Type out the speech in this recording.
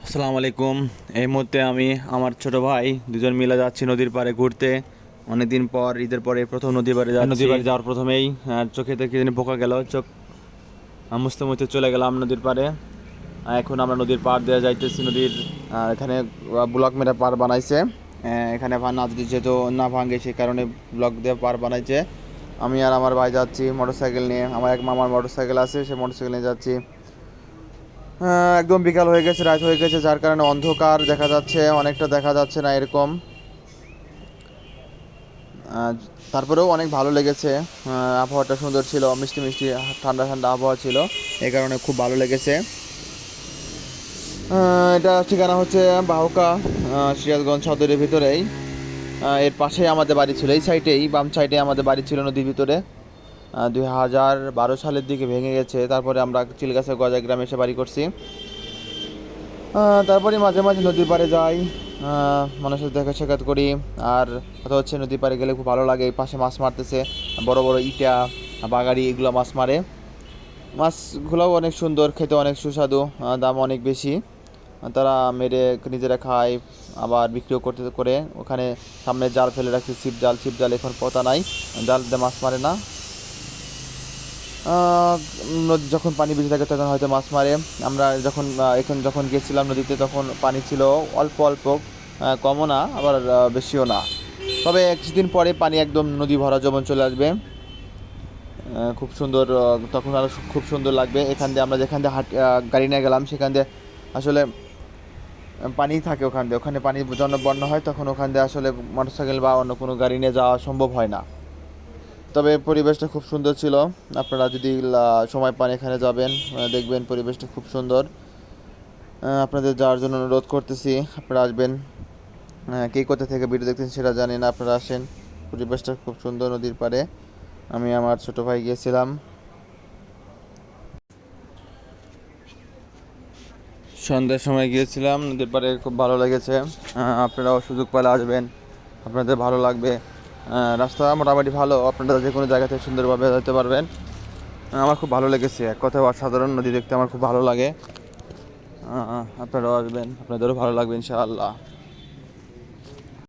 আসসালামু আলাইকুম। এই মুহূর্তে আমি আমার ছোট ভাই দুজন মিলে যাচ্ছি নদীর পাড়ে ঘুরতে। অনেকদিন পর ঈদের পরে প্রথম নদীর পাড়ে যাচ্ছি। নদীর পাড়ে যাওয়ার প্রথমেই চোখে থেকে যেন পোকা গেল, চোখ মুছতে মুছতে চলে গেলাম নদীর পাড়ে। এখন আমরা নদীর পাড় দিয়ে যাইতেছি। নদীর এখানে ব্লক মেরে পাড় বানাইছে। এখানে নদী যেহেতু না ভাঙে সেই কারণে ব্লক দিয়ে পাড় বানাইছে। আমি আর আমার ভাই যাচ্ছি মোটরসাইকেল নিয়ে। আমার এক মামার মোটরসাইকেল আছে, সেই মোটরসাইকেল নিয়ে যাচ্ছি। একদম বিকাল হয়ে গেছে, রাত হয়ে গেছে, যার কারণে অন্ধকার দেখা যাচ্ছে, অনেকটা দেখা যাচ্ছে না এরকম। তারপরেও অনেক ভালো লেগেছে। আবহাওয়াটা সুন্দর ছিল, মিষ্টি মিষ্টি ঠান্ডা ঠান্ডা আবহাওয়া ছিল, এই কারণে খুব ভালো লেগেছে। এটা ঠিকানা হচ্ছে বাহুকা, সিরাজগঞ্জ সদরের ভিতরেই। এর পাশেই আমাদের বাড়ি ছিল, এই সাইডেই বাম সাইডে আমাদের বাড়ি ছিল নদীর ভিতরে। 2012 সালের দিকে ভেঙে গেছে, তারপরে আমরা চিলগাছা গজা গ্রামে এসে বাড়ি করছি। তারপরে মাঝে মাঝে নদীর পাড়ে যাই, মানুষের সাথে দেখা সাক্ষাৎ করি। আর কথা হচ্ছে নদীর পাড়ে গেলে খুব ভালো লাগে। এই পাশে মাছ মারতেছে, বড় বড় ইটা বাগাড়ি, এগুলো মাছ মারে। মাছগুলোও অনেক সুন্দর, খেতে অনেক সুস্বাদু, দাম অনেক বেশি। তারা মেরে নিজেরা খায়, আবার বিক্রিও করতে করে। ওখানে সামনে জাল ফেলে রাখছে, ছিপ জাল এখন পতা নাই, জাল দিয়ে মাছ মারে না। নদী যখন পানি বেশি থাকে তখন হয়তো মাছ মারে। আমরা যখন গেছিলাম নদীতে তখন পানি ছিল অল্প অল্প, কমও না আবার বেশিও না। তবে কিছুদিন পরে পানি একদম নদী ভরা যখন চলে আসবে, খুব সুন্দর, তখন আরও খুব সুন্দর লাগবে। এখান দিয়ে আমরা যেখান দিয়ে গাড়ি নিয়ে গেলাম সেখান দিয়ে আসলে পানি থাকে, ওখানে পানি যখন বন্যা হয় তখন ওখান দিয়ে আসলে মোটরসাইকেল বা অন্য কোনো গাড়ি নিয়ে যাওয়া সম্ভব হয় না। তবে পরিবেশটা খুব সুন্দর ছিল। আপনারা যদি সময় পান এখানে যাবেন, দেখবেন পরিবেশটা খুব সুন্দর। আপনাদের যাওয়ার জন্য অনুরোধ করতেছি, আপনারা আসবেন। কে কোথা থেকে ভিডিও দেখতেছেন সেটা জানি না, আপনারা আসেন। পরিবেশটা খুব সুন্দর নদীর পাড়ে। আমি আমার ছোট ভাই গিয়েছিলাম। সন্ধ্যার সময় গিয়েছিলাম নদীর পাড়ে, খুব ভালো লেগেছে। আপনারাও সুযোগ পেলে আসবেন, আপনাদের ভালো লাগবে। রাস্তা মোটামুটি ভালো, আপনারা যে কোনো জায়গা থেকে সুন্দরভাবে যেতে পারবেন। আমার খুব ভালো লেগেছে, এক কথায় অসাধারণ। নদী দেখতে আমার খুব ভালো লাগে। আপনারাও আসবেন, আপনাদেরও ভালো লাগবে ইনশাআল্লাহ।